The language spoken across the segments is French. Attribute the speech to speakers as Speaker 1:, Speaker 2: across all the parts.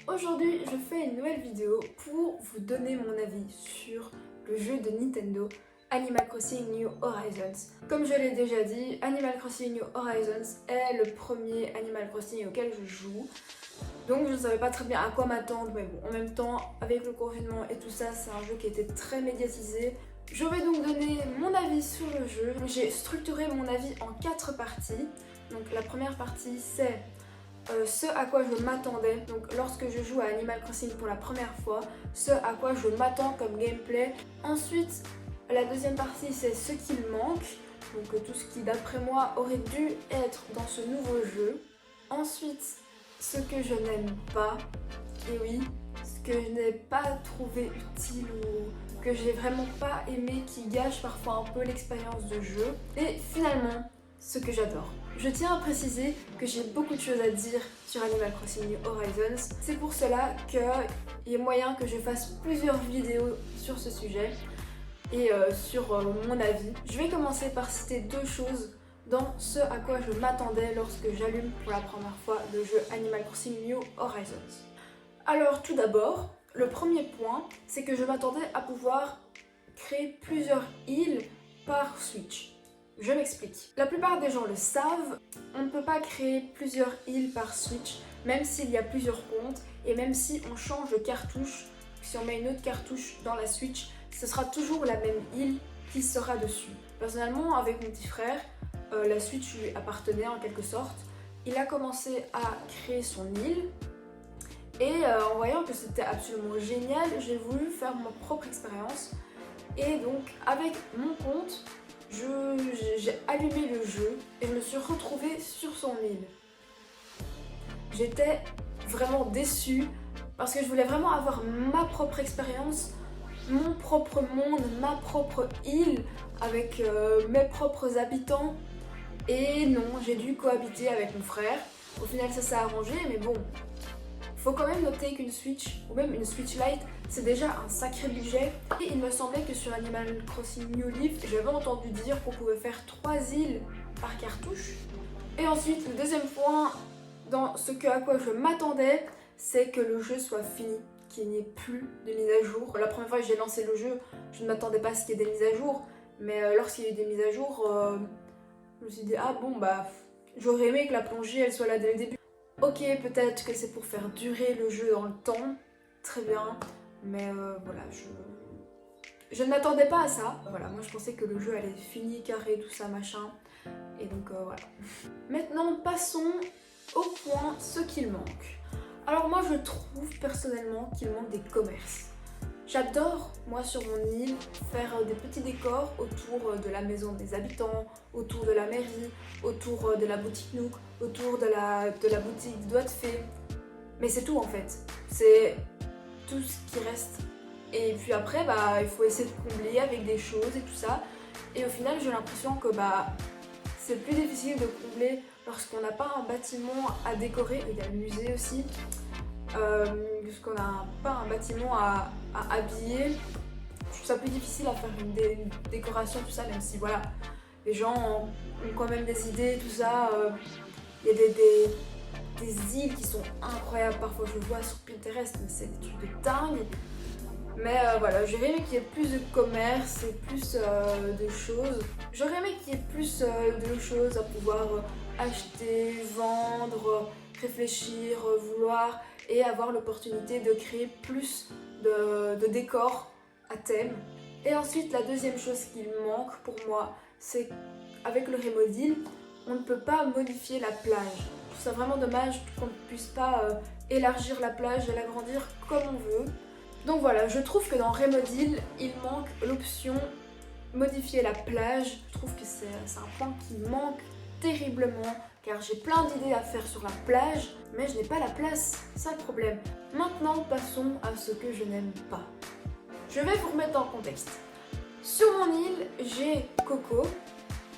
Speaker 1: Aujourd'hui, je fais une nouvelle vidéo pour vous donner mon avis sur le jeu de Nintendo Animal Crossing New Horizons. Comme je l'ai déjà dit, Animal Crossing New Horizons est le premier Animal Crossing auquel je joue. Donc je ne savais pas très bien à quoi m'attendre, mais bon, en même temps, avec le confinement et tout ça, c'est un jeu qui était très médiatisé. Je vais donc donner mon avis sur le jeu. J'ai structuré mon avis en 4 parties. Donc la première partie, c'est ce à quoi je m'attendais. Donc lorsque je joue à Animal Crossing pour la première fois, ce à quoi je m'attends comme gameplay. Ensuite, la deuxième partie, c'est ce qu'il manque. Donc tout ce qui, d'après moi, aurait dû être dans ce nouveau jeu. Ensuite, ce que je n'aime pas, et oui, ce que je n'ai pas trouvé utile ou que j'ai vraiment pas aimé, qui gâche parfois un peu l'expérience de jeu. Et finalement, ce que j'adore. Je tiens à préciser que j'ai beaucoup de choses à dire sur Animal Crossing New Horizons. C'est pour cela qu'il y a moyen que je fasse plusieurs vidéos sur ce sujet et sur mon avis. Je vais commencer par citer 2 choses dans ce à quoi je m'attendais lorsque j'allume pour la première fois le jeu Animal Crossing New Horizons. Alors tout d'abord, le premier point, c'est que je m'attendais à pouvoir créer plusieurs îles par Switch. Je m'explique. La plupart des gens le savent, on ne peut pas créer plusieurs îles par Switch, même s'il y a plusieurs comptes, et même si on change de cartouche, si on met une autre cartouche dans la Switch, ce sera toujours la même île qui sera dessus. Personnellement, avec mon petit frère, la Switch lui appartenait en quelque sorte. Il a commencé à créer son île, et en voyant que c'était absolument génial, j'ai voulu faire ma propre expérience. Et donc, avec mon compte, j'ai allumé le jeu et je me suis retrouvée sur son île. J'étais vraiment déçue parce que je voulais vraiment avoir ma propre expérience, mon propre monde, ma propre île avec mes propres habitants. Et non, j'ai dû cohabiter avec mon frère. Au final, ça s'est arrangé, mais bon. Faut quand même noter qu'une Switch, ou même une Switch Lite, c'est déjà un sacré budget. Et il me semblait que sur Animal Crossing New Leaf, j'avais entendu dire qu'on pouvait faire 3 îles par cartouche. Et ensuite, le deuxième point, dans ce à quoi je m'attendais, c'est que le jeu soit fini, qu'il n'y ait plus de mise à jour. La première fois que j'ai lancé le jeu, je ne m'attendais pas à ce qu'il y ait des mises à jour. Mais lorsqu'il y a eu des mises à jour, je me suis dit, ah bon, bah, j'aurais aimé que la plongée, elle soit là dès le début. Ok, peut-être que c'est pour faire durer le jeu dans le temps, très bien, mais voilà, je ne m'attendais pas à ça. Voilà, moi je pensais que le jeu allait être fini, carré, tout ça, machin, et donc voilà. Maintenant, passons au point ce qu'il manque. Alors moi je trouve personnellement qu'il manque des commerces. J'adore, moi sur mon île, faire des petits décors autour de la maison des habitants, autour de la mairie, autour de la boutique Nook, autour de la boutique des doigts de fée. Mais c'est tout en fait, c'est tout ce qui reste. Et puis après, bah, il faut essayer de combler avec des choses et tout ça. Et au final, j'ai l'impression que c'est plus difficile de combler lorsqu'on n'a pas un bâtiment à décorer. Il y a le musée aussi. Puisqu'on n'a pas un bâtiment à habiller, je trouve ça plus difficile à faire une décoration, tout ça, même si voilà, les gens ont quand même des idées, tout ça. Il y a des îles qui sont incroyables, parfois je vois sur Pinterest, mais c'est des trucs de dingue. Mais voilà, j'aurais aimé qu'il y ait plus de commerce et plus de choses. J'aurais aimé qu'il y ait plus de choses à pouvoir acheter, vendre, réfléchir, vouloir, et avoir l'opportunité de créer plus de décors à thème. Et ensuite, la deuxième chose qui manque pour moi, c'est qu'avec le Remodil, on ne peut pas modifier la plage. Je trouve ça vraiment dommage qu'on ne puisse pas élargir la plage et l'agrandir comme on veut. Donc voilà, je trouve que dans Remodil, il manque l'option modifier la plage. Je trouve que c'est un point qui manque terriblement, car j'ai plein d'idées à faire sur la plage, mais je n'ai pas la place, c'est ça le problème. Maintenant, passons à ce que je n'aime pas. Je vais vous remettre dans le contexte. Sur mon île, j'ai Coco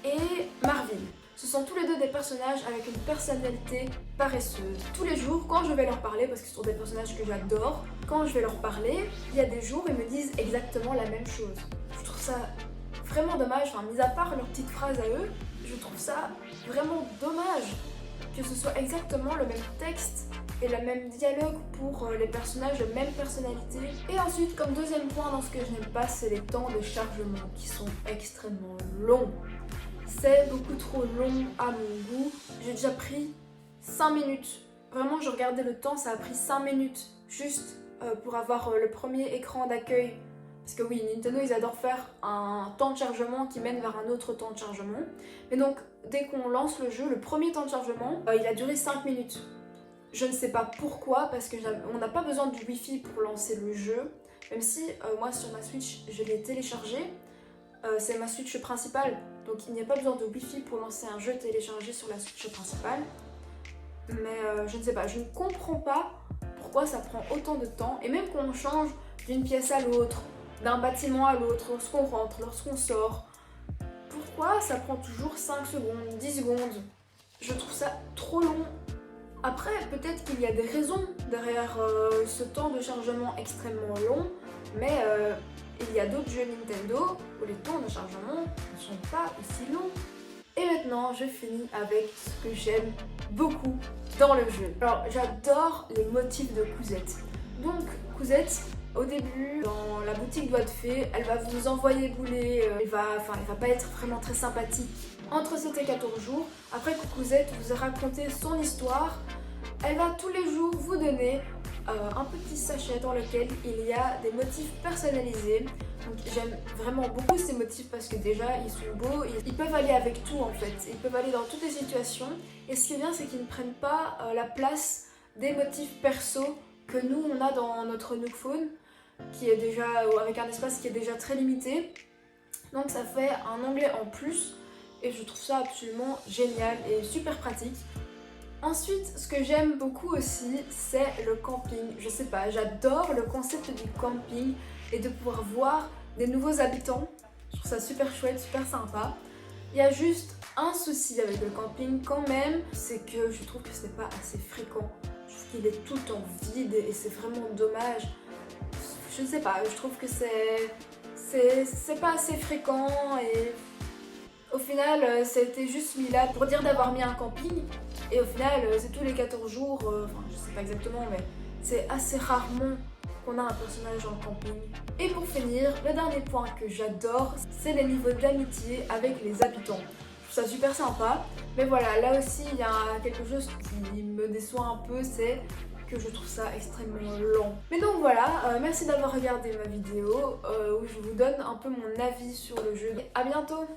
Speaker 1: et Marvin. Ce sont tous les deux des personnages avec une personnalité paresseuse. Tous les jours, quand je vais leur parler, parce que ce sont des personnages que j'adore, quand je vais leur parler, il y a des jours, ils me disent exactement la même chose. Je trouve ça vraiment dommage, mis à part leurs petites phrases à eux, je trouve ça vraiment dommage que ce soit exactement le même texte et le même dialogue pour les personnages, la même personnalité. Et ensuite, comme deuxième point dans ce que je n'aime pas, c'est les temps de chargement qui sont extrêmement longs. C'est beaucoup trop long à mon goût. J'ai déjà pris 5 minutes. Vraiment, je regardais le temps, ça a pris 5 minutes juste pour avoir le premier écran d'accueil. Parce que oui, Nintendo, ils adorent faire un temps de chargement qui mène vers un autre temps de chargement. Mais donc, dès qu'on lance le jeu, le premier temps de chargement, il a duré 5 minutes. Je ne sais pas pourquoi, parce qu'on n'a pas besoin du Wi-Fi pour lancer le jeu. Même si, moi, sur ma Switch, je l'ai téléchargé. C'est ma Switch principale, donc il n'y a pas besoin de Wi-Fi pour lancer un jeu téléchargé sur la Switch principale. Mais je ne sais pas, je ne comprends pas pourquoi ça prend autant de temps. Et même qu'on change d'une pièce à l'autre, d'un bâtiment à l'autre, lorsqu'on rentre, lorsqu'on sort, pourquoi ça prend toujours 5 secondes, 10 secondes? Je trouve ça trop long. Après, peut-être qu'il y a des raisons derrière ce temps de chargement extrêmement long, mais il y a d'autres jeux Nintendo où les temps de chargement ne sont pas aussi longs. Et maintenant, je finis avec ce que j'aime beaucoup dans le jeu. Alors, j'adore les motifs de Cousette. Donc, Cousette, au début, dans la boutique Doigts de Fée, elle va vous envoyer bouler, elle va pas être vraiment très sympathique entre 7 et 14 jours. Après que Cousette vous a raconté son histoire, elle va tous les jours vous donner un petit sachet dans lequel il y a des motifs personnalisés. Donc j'aime vraiment beaucoup ces motifs parce que déjà ils sont beaux, ils peuvent aller avec tout en fait, ils peuvent aller dans toutes les situations. Et ce qui est bien, c'est qu'ils ne prennent pas la place des motifs perso que nous on a dans notre Nook Phone, qui est déjà avec un espace qui est déjà très limité. Donc ça fait un onglet en plus et je trouve ça absolument génial et super pratique. Ensuite, ce que j'aime beaucoup aussi, c'est le camping. Je sais pas, j'adore le concept du camping et de pouvoir voir des nouveaux habitants. Je trouve ça super chouette, super sympa. Il y a juste un souci avec le camping quand même, c'est que je trouve que c'est pas assez fréquent. Je trouve qu'il est tout le temps vide et c'est vraiment dommage. Je ne sais pas, je trouve que c'est pas assez fréquent et au final, c'était juste mis là pour dire d'avoir mis un camping. Et au final, c'est tous les 14 jours, enfin je sais pas exactement, mais c'est assez rarement qu'on a un personnage dans le camping. Et pour finir, le dernier point que j'adore, c'est les niveaux d'amitié avec les habitants. Je trouve ça super sympa, mais voilà, là aussi il y a quelque chose qui me déçoit un peu, c'est que je trouve ça extrêmement lent. Mais donc voilà, merci d'avoir regardé ma vidéo où je vous donne un peu mon avis sur le jeu. À bientôt!